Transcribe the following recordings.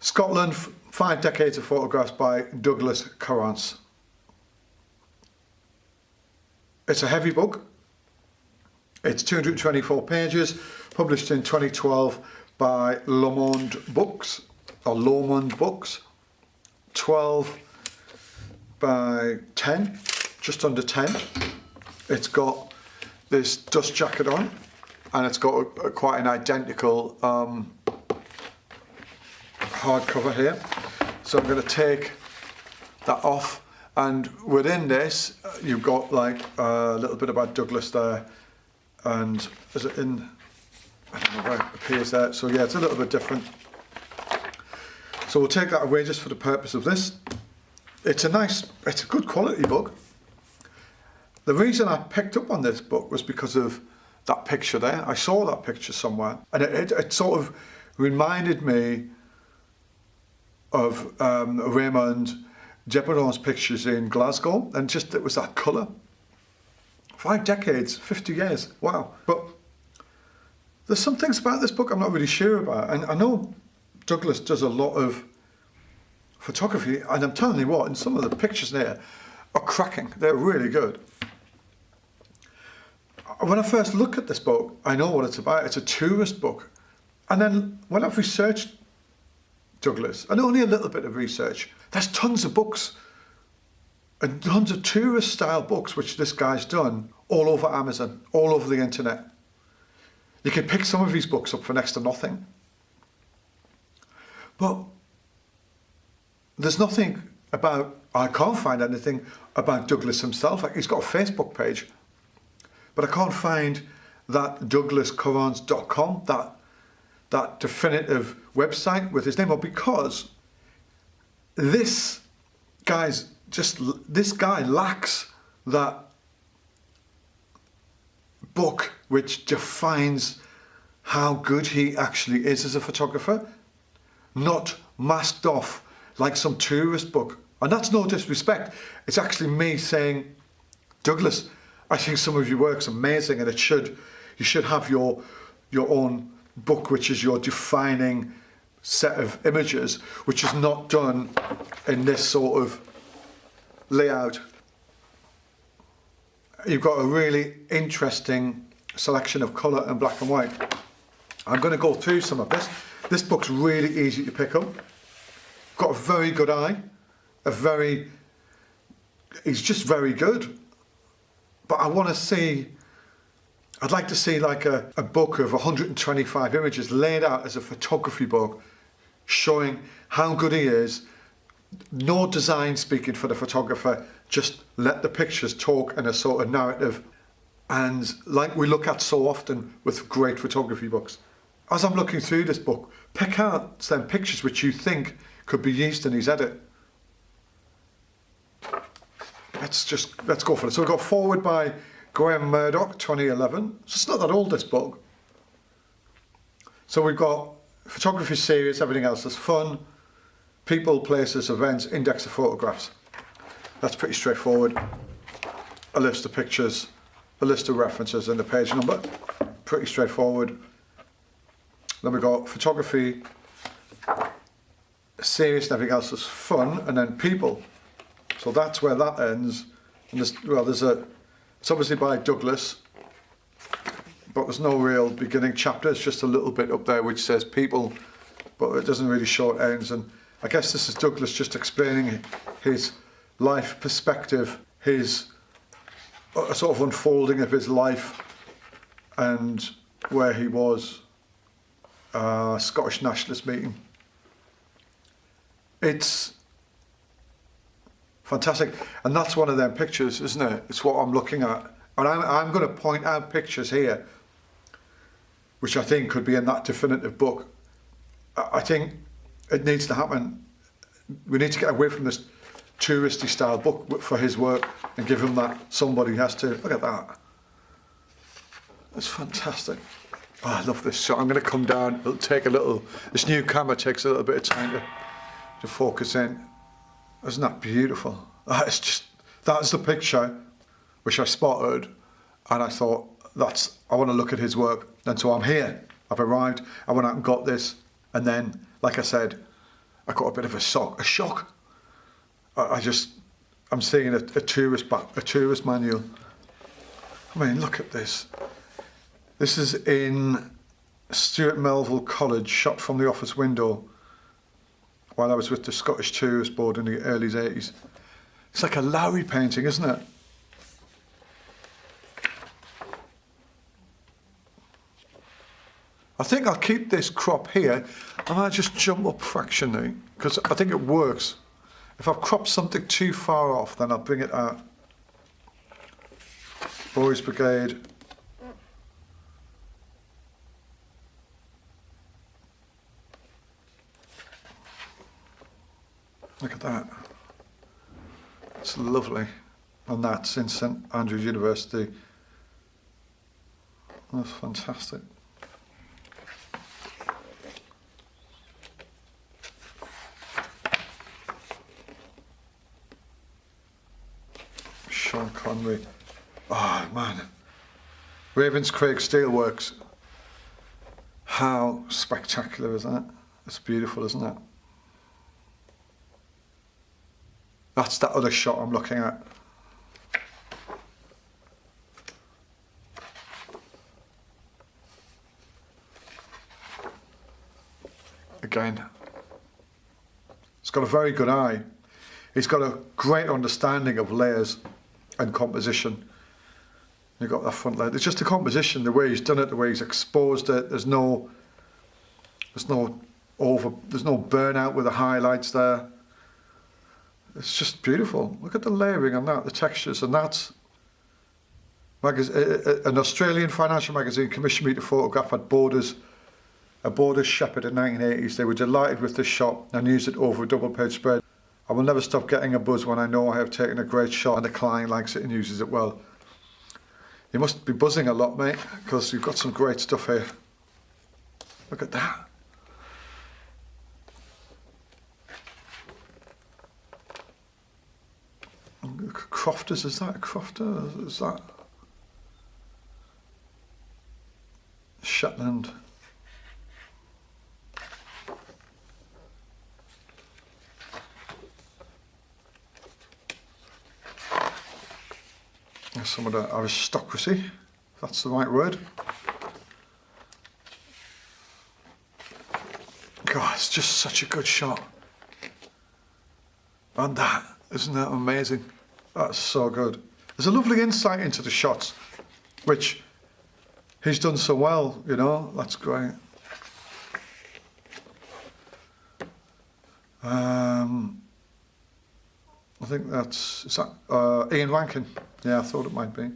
Scotland, 5 decades of photographs by Douglas Corrance. It's a heavy book. It's 224 pages, published in 2012 by Lomond Books, or Lomond Books. 12 by 10, just under 10. It's got this dust jacket on, and it's got quite an identical hardcover here. So I'm going to take that off, and within this you've got like a little bit about Douglas there, and is it in, I don't know where it appears there, so yeah, it's a little bit different. So we'll take that away just for the purpose of this. It's a good quality book. The reason I picked up on this book was because of that picture there. I saw that picture somewhere, and it sort of reminded me of Raymond Jeberon's pictures in Glasgow, and just it was that colour. 5 decades, 50 years, wow. But there's some things about this book I'm not really sure about, and I know Douglas does a lot of photography, and I'm telling you what, and some of the pictures there are cracking. They're really good. When I first look at this book, I know what it's about. It's a tourist book. And then when I've researched Douglas, and only a little bit of research, there's tons of books and tons of tourist style books which this guy's done all over Amazon, all over the internet. You can pick some of these books up for next to nothing. But there's nothing about, I can't find anything about Douglas himself. Like, he's got a Facebook page, but I can't find that douglascorrance.com, that definitive website with his name on, because this guy lacks that book which defines how good he actually is as a photographer, not masked off like some tourist book. And that's no disrespect. It's actually me saying, Douglas, I think some of your work's amazing, and you should have your own book, which is your defining set of images, which is not done in this sort of layout. You've got a really interesting selection of colour and black and white. I'm going to go through some of this. This book's really easy to pick up. Got a very good eye. He's just very good. But I'd like to see like a book of 125 images laid out as a photography book, showing how good he is. No design speaking for the photographer, just let the pictures talk in a sort of narrative. And like we look at so often with great photography books. As I'm looking through this book, pick out some pictures which you think could be used in his edit. Let's go for it. So we've got Forward by Graham Murdoch, 2011. So it's not that old, this book. So we've got photography series, everything else is fun, people, places, events, index of photographs. That's pretty straightforward. A list of pictures, a list of references, and the page number. Pretty straightforward. Then we've got photography series, and everything else is fun, and then people. So that's where that ends. And it's obviously by Douglas, but there's no real beginning chapter. It's just a little bit up there which says people, but it doesn't really show it ends. And I guess this is Douglas just explaining his life perspective, his sort of unfolding of his life, and where he was, Scottish nationalist meeting. It's fantastic, and that's one of them pictures, isn't it? It's what I'm looking at, and I'm going to point out pictures here which I think could be in that definitive book. I think it needs to happen. We need to get away from this touristy style book for his work and give him that somebody has to. Look at that. That's fantastic. Oh, I love this shot. I'm going to come down. It'll take a little. This new camera takes a little bit of time to focus in. Isn't that beautiful? That's the picture which I spotted, and I thought, I want to look at his work. And so I'm here. I've arrived. I went out and got this, and then, like I said, I got a bit of a shock. I'm seeing a tourist manual. I mean, look at this. This is in Stuart Melville College, shot from the office window while I was with the Scottish Tourist Board in the early 80s. It's like a Lowry painting, isn't it? I think I'll keep this crop here. I might just jump up fractionally because I think it works. If I've cropped something too far off, then I'll bring it out. Boys Brigade. Look at that. It's lovely. And that's in St Andrews University. That's fantastic. Sean Connery. Oh man. Ravenscraig Steelworks. How spectacular is that? It's beautiful, isn't it? That's that other shot I'm looking at. Again, he's got a very good eye. He's got a great understanding of layers and composition. You've got that front layer. It's just the composition, the way he's done it, the way he's exposed it. There's no burnout with the highlights there. It's just beautiful. Look at the layering on that, the textures, and that's an Australian financial magazine commissioned me to photograph at a Borders Shepherd in the 1980s. They were delighted with this shot and used it over a double-page spread. I will never stop getting a buzz when I know I have taken a great shot and the client likes it and uses it well. You must be buzzing a lot, mate, because you've got some great stuff here. Look at that. Crofters, is that a crofter? Is that Shetland? There's some of the aristocracy, if that's the right word. God, it's just such a good shot. And that, isn't that amazing? That's so good. There's a lovely insight into the shots, which he's done so well, you know, that's great. I think is that Ian Rankin? Yeah, I thought it might be.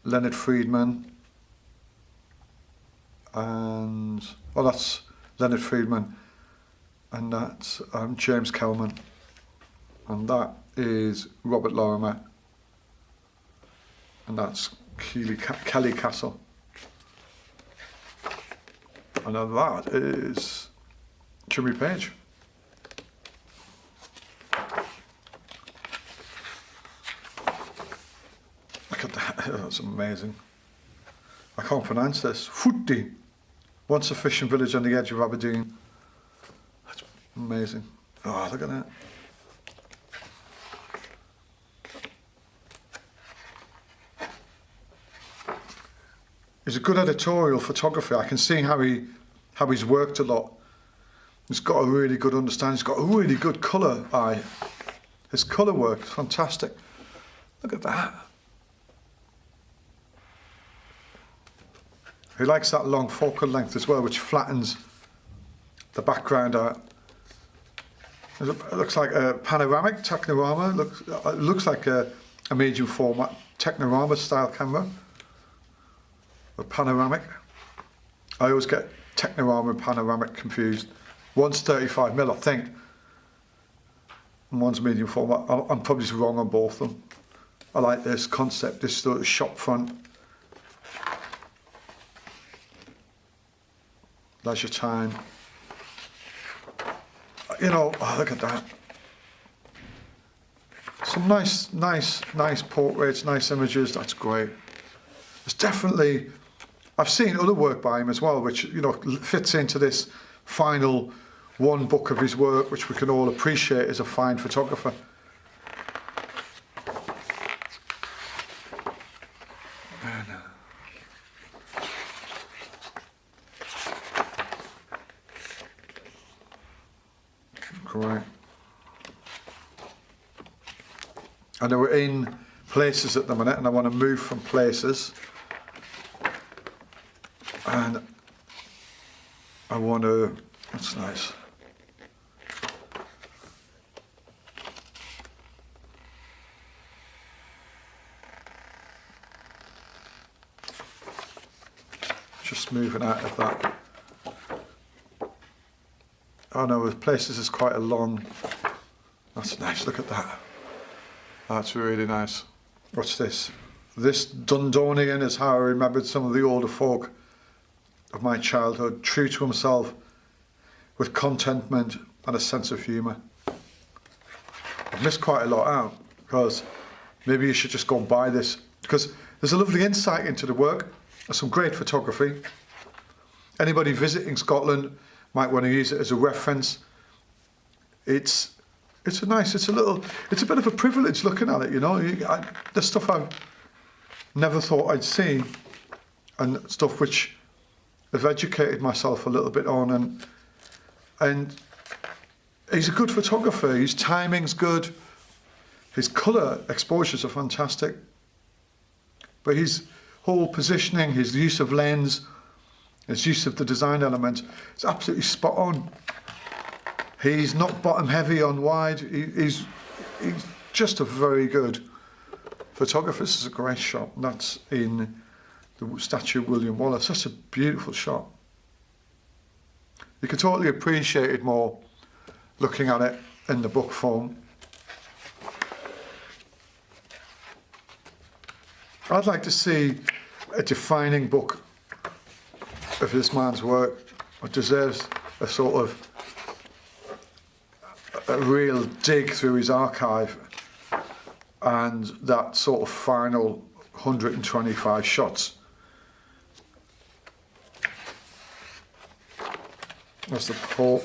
Leonard Friedman. And, oh, that's Leonard Friedman. And that's James Kelman. And that is Robert Lorimer. And that's Kelly Castle. And then that is Jimmy Page. Look at that, that's amazing. I can't pronounce this. Footy. Once a fishing village on the edge of Aberdeen. That's amazing. Oh, look at that. He's a good editorial photographer. I can see how he's worked a lot. He's got a really good understanding. He's got a really good colour eye. His colour work is fantastic. Look at that. He likes that long focal length as well, which flattens the background out. It looks like a panoramic Technorama. It looks like a medium format Technorama style camera. A panoramic. I always get Technorama and panoramic confused. One's 35mm, I think, and one's medium format. I'm probably just wrong on both of them. I like this concept, this sort of shop front. Leisure time. You know, oh, look at that. Some nice portraits, nice images. That's great. It's definitely. I've seen other work by him as well, which, you know, fits into this final one book of his work, which we can all appreciate as a fine photographer. Great. And we're in places at the minute, and I want to move from places, and I want to, that's nice. Just moving out of that. Oh no, with places is quite a long, that's nice, look at that. That's really nice. What's this? This Dundonian is how I remembered some of the older folk of my childhood, true to himself, with contentment and a sense of humour. I've missed quite a lot out, because maybe you should just go and buy this, because there's a lovely insight into the work. There's some great photography. Anybody visiting Scotland might want to use it as a reference. It's a bit of a privilege looking at it, you know. There's stuff I've never thought I'd see, and stuff which I've educated myself a little bit on, and he's a good photographer. His timing's good, his colour exposures are fantastic, but his whole positioning, his use of lens, his use of the design element is absolutely spot on. He's not bottom heavy on wide. He's just a very good photographer. This is a great shot. And that's in the statue of William Wallace. That's a beautiful shot. You can totally appreciate it more looking at it in the book form. I'd like to see a defining book of this man's work. It deserves a sort of a real dig through his archive, and that sort of final 125 shots. That's the Pope.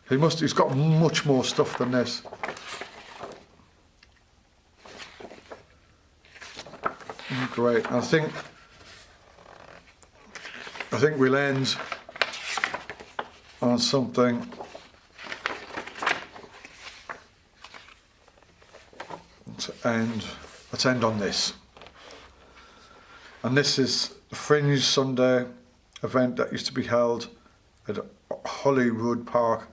He's got much more stuff than this. Great. I think we'll end on something. Let's end on this. And this is the Fringe Sunday event that used to be held at Holyrood Park.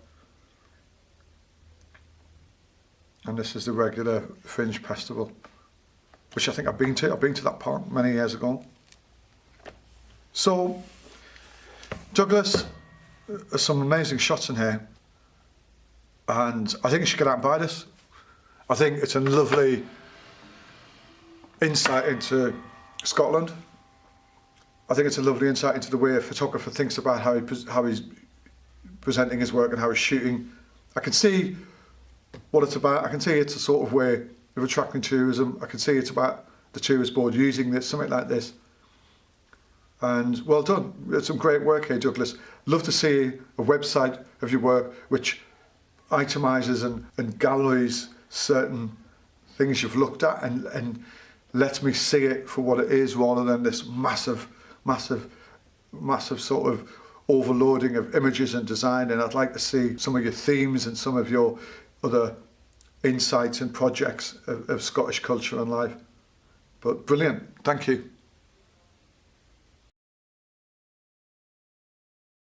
And this is the regular Fringe Festival, which I think I've been to. I've been to that park many years ago. So, Douglas, there's some amazing shots in here. And I think you should get out and buy this. I think it's a lovely insight into Scotland. I think it's a lovely insight into the way a photographer thinks about how he's presenting his work and how he's shooting. I can see what it's about. I can see it's a sort of way of attracting tourism. I can see it's about the tourist board using this, something like this. And well done. It's some great work here, Douglas. Love to see a website of your work which itemises and galleries certain things you've looked at and lets me see it for what it is, rather than this massive sort of overloading of images and design. And I'd like to see some of your themes and some of your other insights and projects of Scottish culture and life. But brilliant, thank you.